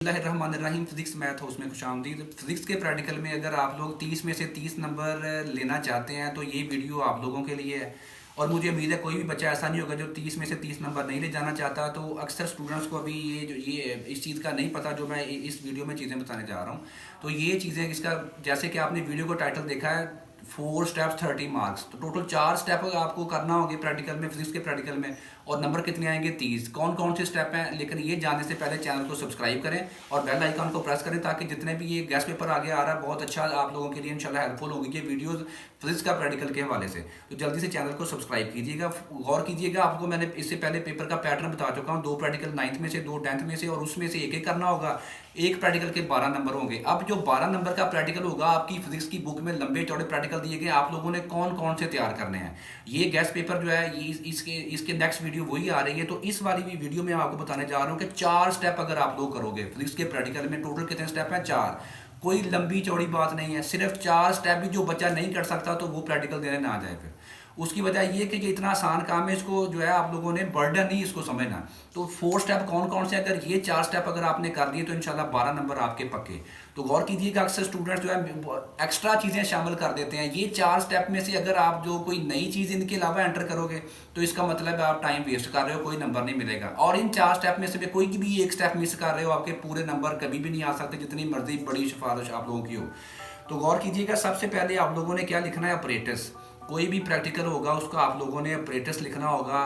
बिस्मिल्लाहिर्रहमानिर्रहीम। Physics math house में खुशामदीद। Physics के प्रैक्टिकल में अगर आप लोग 30 में से 30 नंबर लेना चाहते हैं तो ये वीडियो आप लोगों के लिए है। और मुझे उम्मीद है कोई भी बच्चा ऐसा नहीं होगा जो 30 में से 30 नंबर नहीं ले जाना चाहता। तो अक्सर स्टूडेंट्स को अभी ये इस चीज़ का नहीं पता जो मैं इस वीडियो में चीज़ें बताने जा रहा हूँ। तो ये चीज़ें इसका जैसे कि आपने वीडियो को टाइटल देखा है 4 स्टेप्स 30 मार्क्स, तो टोटल 4 स्टेप आपको करना होंगे प्रैक्टिकल में, फिजिक्स के प्रैक्टिकल में। और नंबर कितने आएंगे? 30। कौन कौन से स्टेप हैं, लेकिन ये जानने से पहले चैनल को सब्सक्राइब करें और बेल आइकन को प्रेस करें ताकि जितने भी ये गेस्ट पेपर आगे आ रहा है बहुत अच्छा आप लोगों के लिए इंशाल्लाह हेल्पफुल होगी ये वीडियोस फिजिक्स का प्रैक्टिकल के हवाले से। तो जल्दी से चैनल को सब्सक्राइब कीजिएगा। गौर कीजिएगा, आपको मैंने इससे पहले पेपर का पैटर्न बता चुका हूँ। 2 प्रैक्टिकल 9th में से, 2 10th में से, और उसमें से एक एक करना होगा। एक प्रैक्टिकल के 12 नंबर होंगे। अब जो 12 नंबर का प्रैक्टिकल होगा, आपकी फिजिक्स की बुक में लंबे चौड़े प्रैक्टिकल दिए गए, आप लोगों ने कौन कौन से तैयार करने हैं। ये गेस्ट पेपर जो है इसके नेक्स्ट वीडियो वही आ रही है। तो इस वाली भी वीडियो में आपको बताने जा रहा हूँ कि 4 स्टेप अगर आप लोग करोगे फिजिक्स के प्रैक्टिकल में, टोटल कितने स्टेप हैं? 4। कोई लंबी चौड़ी बात नहीं है, सिर्फ 4 स्टेप भी जो बच्चा नहीं कर सकता तो वो प्रैक्टिकल देने ना आ जाए। फिर उसकी वजह ये कि ये इतना आसान काम है, इसको जो है आप लोगों ने बर्डन नहीं इसको समझना। तो 4 स्टेप कौन कौन से, अगर ये 4 स्टेप अगर आपने कर दिए तो इंशाल्लाह 12 नंबर आपके पक्के। तो गौर कीजिएगा, अक्सर स्टूडेंट जो है एक्स्ट्रा चीज़ें शामिल कर देते हैं। ये 4 स्टेप में से अगर आप जो कोई नई चीज़ इनके अलावा एंटर करोगे तो इसका मतलब आप टाइम वेस्ट कर रहे हो, कोई नंबर नहीं मिलेगा। और इन 4 स्टेप में से भी कोई भी एक स्टेप मिस कर रहे हो, आपके पूरे नंबर कभी भी नहीं आ सकते, जितनी मर्जी बड़ी सिफारिश आप लोगों की हो। तो गौर कीजिएगा, सबसे पहले आप लोगों ने क्या लिखना है? ऑपरेटर्स। कोई भी प्रैक्टिकल होगा उसका आप लोगों ने ऑपरेटर्स लिखना होगा,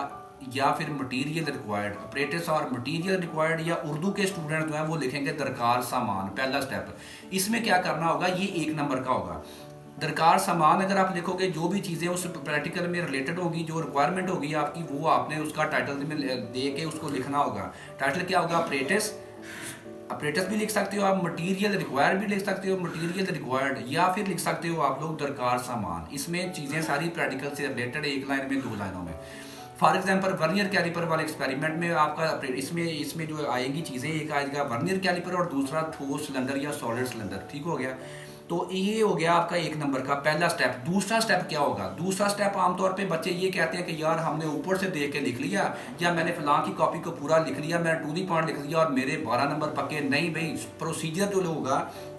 या फिर मटेरियल रिक्वायर्ड। ऑपरेटर्स और मटेरियल रिक्वायर्ड, या उर्दू के स्टूडेंट जो हैं वो लिखेंगे दरकार सामान, पहला स्टेप। इसमें क्या करना होगा? ये 1 नंबर का होगा। दरकार सामान अगर आप लिखोगे, जो भी चीज़ें उस प्रैक्टिकल में रिलेटेड होगी, जो रिक्वायरमेंट होगी आपकी, वो आपने उसका टाइटल में दे के उसको लिखना होगा। टाइटल क्या होगा? ऑपरेटर्स। ऑपरेटर्स भी लिख सकते हो आप, मटेरियल रिक्वायर्ड भी लिख सकते हो, मटेरियल रिक्वायर्ड, या फिर लिख सकते हो आप लोग दरकार सामान। इसमें चीज़ें सारी प्रैक्टिकल से रिलेटेड, 1 लाइन में 2 लाइनों में। फॉर एग्जांपल वर्नियर कैलिपर वाले एक्सपेरिमेंट में आपका इसमें जो आएंगी चीज़ें, एक आएगा वर्नियर कैलिपर और दूसरा ठोस सिलेंडर या सॉलिड सिलेंडर। ठीक हो गया? तो ये हो गया आपका 1 नंबर का पहला स्टेप। दूसरा स्टेप क्या होगा? दूसरा स्टेप आमतौर पे बच्चे ये कहते हैं कि यार हमने ऊपर से देख के लिख लिया, या मैंने फलां की कॉपी को पूरा लिख लिया, मैंने टू दी पॉइंट लिख लिया और मेरे 12 नंबर पक्के। नहीं भाई, प्रोसीजर जो होगा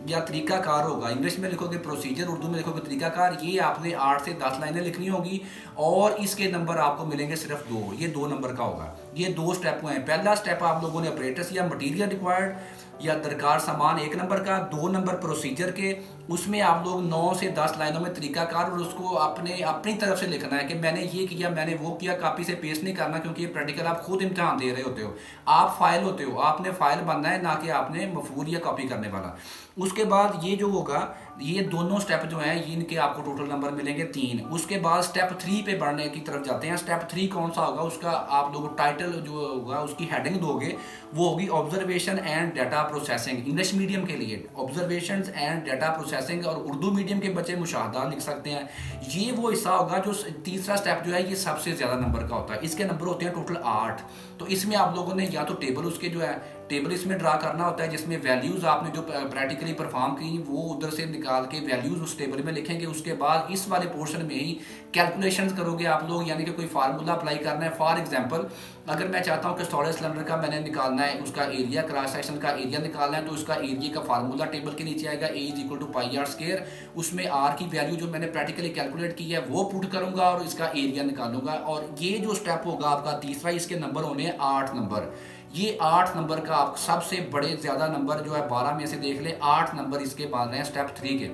या तरीकाकार होगा, इंग्लिश में लिखोगे प्रोसीजर, उर्दू में लिखोगे तरीकाकार, ये आपने 8 से 10 लाइनें लिखनी होगी और इसके नंबर आपको मिलेंगे सिर्फ 2। ये 2 नंबर का होगा। ये 2 स्टेप हैं। पहला स्टेप आप लोगों ने ऑपरेटर्स या मटीरियल रिक्वायर्ड या दरकार सामान 1 नंबर का, 2 नंबर प्रोसीजर के। उसमें आप लोग 9 से 10 लाइनों में तरीकाकार और उसको अपनी तरफ से लिखना है कि मैंने ये किया, मैंने वो किया। कॉपी से पेस्ट नहीं करना, क्योंकि ये प्रैक्टिकल आप खुद इम्तिहान दे रहे होते हो, आप फाइल होते हो, आपने फाइल बनना है, ना कि आपने मफूर या कॉपी करने वाला। उसके बाद ये जो होगा, ये दोनों स्टेप जो हैं इनके आपको टोटल नंबर मिलेंगे 3। उसके बाद स्टेप 3 पे बढ़ने की तरफ जाते हैं। स्टेप 3 कौन सा होगा? उसका आप लोग टाइटल जो होगा उसकी हेडिंग दोगे, वो होगी observation and data processing. English medium के लिए ऑब्जर्वेशन एंड डाटा प्रोसेसिंग, और उर्दू मीडियम के बच्चे मुशाहदा लिख सकते हैं। ये वो हिस्सा होगा जो तीसरा स्टेप जो है ये सबसे ज़्यादा नंबर का होता है। इसके नंबर होते हैं टोटल 8। तो इसमें आप लोगों ने या तो टेबल उसके जो है टेबल इसमें ड्रा करना होता है, जिसमें वैल्यूज़ आपने जो प्रैक्टिकली परफॉर्म की वो उधर से निकाल के वैल्यूज़ उस टेबल में लिखेंगे। उसके बाद इस वाले पोर्शन में ही कैलकुलेशंस करोगे आप लोग, यानी कि कोई फार्मूला अप्लाई करना है। फॉर एग्जांपल, अगर मैं चाहता हूँ कि सॉलिड सिलेंडर का मैंने निकालना है, उसका एरिया, क्रॉस सेक्शन का एरिया निकालना है, तो उसका एरिया का फार्मूला टेबल के नीचे आएगा, A = πr²। उसमें r की वैल्यू जो मैंने प्रैक्टिकली कैलकुलेट की है वो पुट करूँगा और इसका एरिया निकालूंगा। और ये जो स्टेप होगा आपका तीसरा, इसके नंबर होने 8 नंबर। ये 8 नंबर का आप सबसे बड़े ज़्यादा नंबर जो है 12 में से देख ले, 8 नंबर इसके बाद हैं स्टेप 3 के।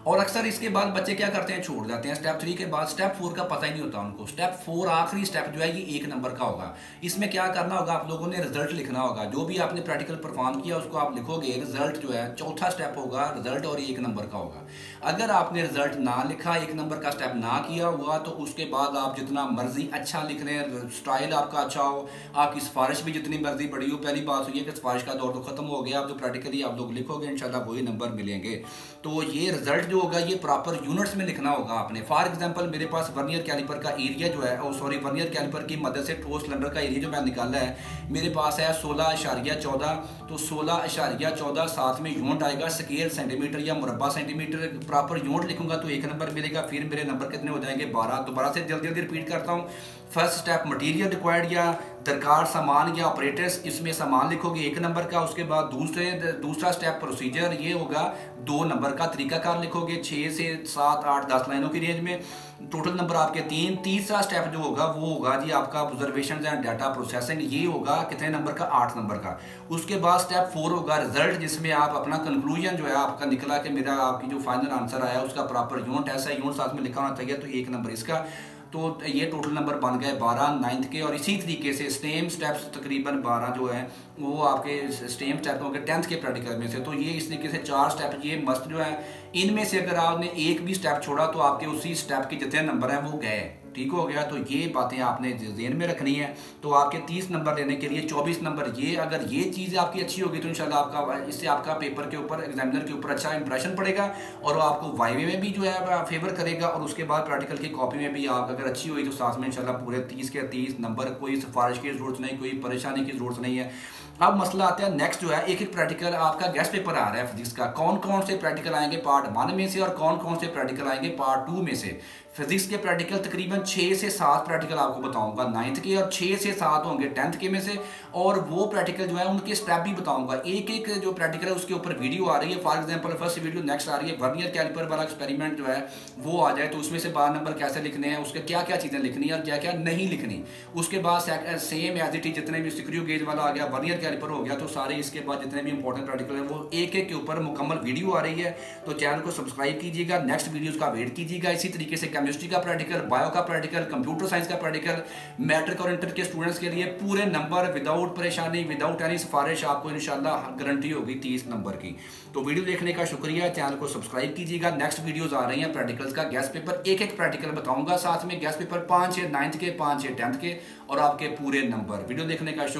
और अक्सर इसके बाद बच्चे क्या करते हैं? छोड़ जाते हैं। स्टेप 3 के बाद स्टेप 4 का पता ही नहीं होता उनको। स्टेप 4 आखिरी स्टेप जो है ये 1 नंबर का होगा। इसमें क्या करना होगा? आप लोगों ने रिजल्ट लिखना होगा। जो भी आपने प्रैक्टिकल परफॉर्म किया उसको आप लिखोगे। रिजल्ट जो है चौथा स्टेप होगा रिजल्ट, और 1 नंबर का होगा। अगर आपने रिजल्ट ना लिखा, 1 नंबर का स्टेप ना किया हुआ, तो उसके बाद आप जितना मर्जी अच्छा लिख रहे हैं, स्टाइल आपका अच्छा हो, आपकी सिफारिश भी जितनी मर्जी बड़ी हो, पहली बात हुई है कि सिफारिश का दौर तो खत्म हो गया। आप जो प्रैक्टिकली आप लोग लिखोगे इंशाल्लाह वही नंबर मिलेंगे। तो ये रिजल्ट जो होगा ये प्रॉपर यूनिट्स में लिखना होगा आपने। फॉर एग्जांपल, मेरे पास वर्नियर कैलिपर का एरिया जो है, वर्नियर कैलिपर की मदद से ठोस सिलेंडर का एरिया जो मैं निकाला है, मेरे पास है 16.14। तो 16.14 साथ में यूनिट आएगा स्क्वायर सेंटीमीटर या मुरब्बा सेंटीमीटर। प्रॉपर यूनिट लिखूंगा तो 1 नंबर मिलेगा। फिर मेरे नंबर कितने हो जाएंगे? 12। दोबारा से जल्दी जल्दी रिपीट करता हूँ। फर्स्ट स्टेप मटेरियल रिक्वायर्ड या दरकार सामान या ऑपरेटर्स, इसमें सामान लिखोगे 1 नंबर का। उसके बाद दूसरा स्टेप प्रोसीजर ये होगा, 2 नंबर का तरीकाकार लिखोगे 6 से 7 8 10 लाइनों की रेंज में। टोटल नंबर आपके 3। तीसरा स्टेप जो होगा वो होगा जी आपका ऑब्जर्वेशन एंड डाटा प्रोसेसिंग, ये होगा कितने नंबर का, 8 नंबर का। उसके बाद स्टेप 4 होगा रिजल्ट, जिसमें आप अपना कंक्लूजन जो है आपका निकला कि मेरा आपकी जो फाइनल आंसर आया उसका प्रॉपर यूनिट ऐसा यूनिट साथ में लिखा होना चाहिए, तो 1 नंबर इसका। तो ये टोटल नंबर बन गए 12 9th के। और इसी तरीके से सेम स्टेप्स तकरीबन 12 जो है वो आपके सेम स्टेप होंगे 10th के प्रैक्टिकल में से। तो ये इस तरीके से 4 स्टेप ये मस्ट जो है। इनमें से अगर आपने एक भी स्टेप छोड़ा तो आपके उसी स्टेप के जितने नंबर हैं वो गए, ठीक हो गया। तो ये बातें आपने ज़हन में रखनी है। तो आपके 30 नंबर लेने के लिए 24 नंबर, ये अगर ये चीज़ आपकी अच्छी होगी तो इंशाल्लाह आपका इससे आपका पेपर के ऊपर, एग्जामिनर के ऊपर अच्छा इंप्रेशन पड़ेगा और आपको वाइवे में भी जो है फेवर करेगा। और उसके बाद प्रैक्टिकल की कॉपी में भी आप अगर अच्छी हुई तो साथ में इंशाल्लाह पूरे 30 के 30 नंबर, कोई सिफारिश की ज़रूरत नहीं, कोई परेशानी की ज़रूरत नहीं है। अब मसला आता है नेक्स्ट जो है, एक प्रैक्टिकल आपका गेस्ट पेपर आ रहा है फिजिक्स का। कौन कौन से प्रैक्टिकल आएंगे पार्ट 1 में से और कौन कौन से प्रैक्टिकल आएंगे पार्ट 2 में से। फिजिक्स के प्रैक्टिकल तकरीबन 6 से 7 प्रैक्टिकल आपको बताऊंगा 9th के, और 6 से 7 होंगे 10th के में से। और वो प्रैक्टिकल जो है उनके स्टेप भी बताऊंगा। एक एक जो प्रैक्टिकल है उसके ऊपर वीडियो आ रही है। For example first video next आ रही है, वर्नियर कैलिपर वाला एक्सपेरिमेंट जो है वो आ जाए तो उसमें से 12 नंबर कैसे लिखने हैं, उसके क्या क्या चीज़ें लिखनी है और क्या क्या नहीं लिखनी। उसके बाद सेम एज इट इज जितने भी स्क्रू गेज वाला आ गया, वर्नियर कैलिपर हो गया, तो सारे इसके बाद जितने भी इंपॉर्टेंट प्रैक्टिकल है वो एक एक के ऊपर मुकम्मल वीडियो आ रही है। तो चैनल को सब्सक्राइब कीजिएगा, नेक्स्ट वीडियोज़ का वेट कीजिएगा। इसी तरीके से केमिस्ट्री का प्रैक्टिकल, बायो का प्रैक्टिकल, कंप्यूटर साइंस का प्रैक्टिकल, मैट्रिक और इंटर के स्टूडेंट्स के लिए पूरे नंबर विदाउट परेशानी, विदाउट एनी सिफारिश, आपको इंशाल्लाह गारंटी होगी 30 नंबर की। तो वीडियो देखने का शुक्रिया, चैनल को सब्सक्राइब कीजिएगा। नेक्स्ट वीडियोस आ रही हैं प्रैक्टिकल्स का, गेस्ट पेपर, एक एक प्रैक्टिकल बताऊंगा, साथ में गेस्ट पेपर 5 6 9th के, 5 6 10th के और आपके पूरे नंबर। वीडियो देखने का शुक्रिया।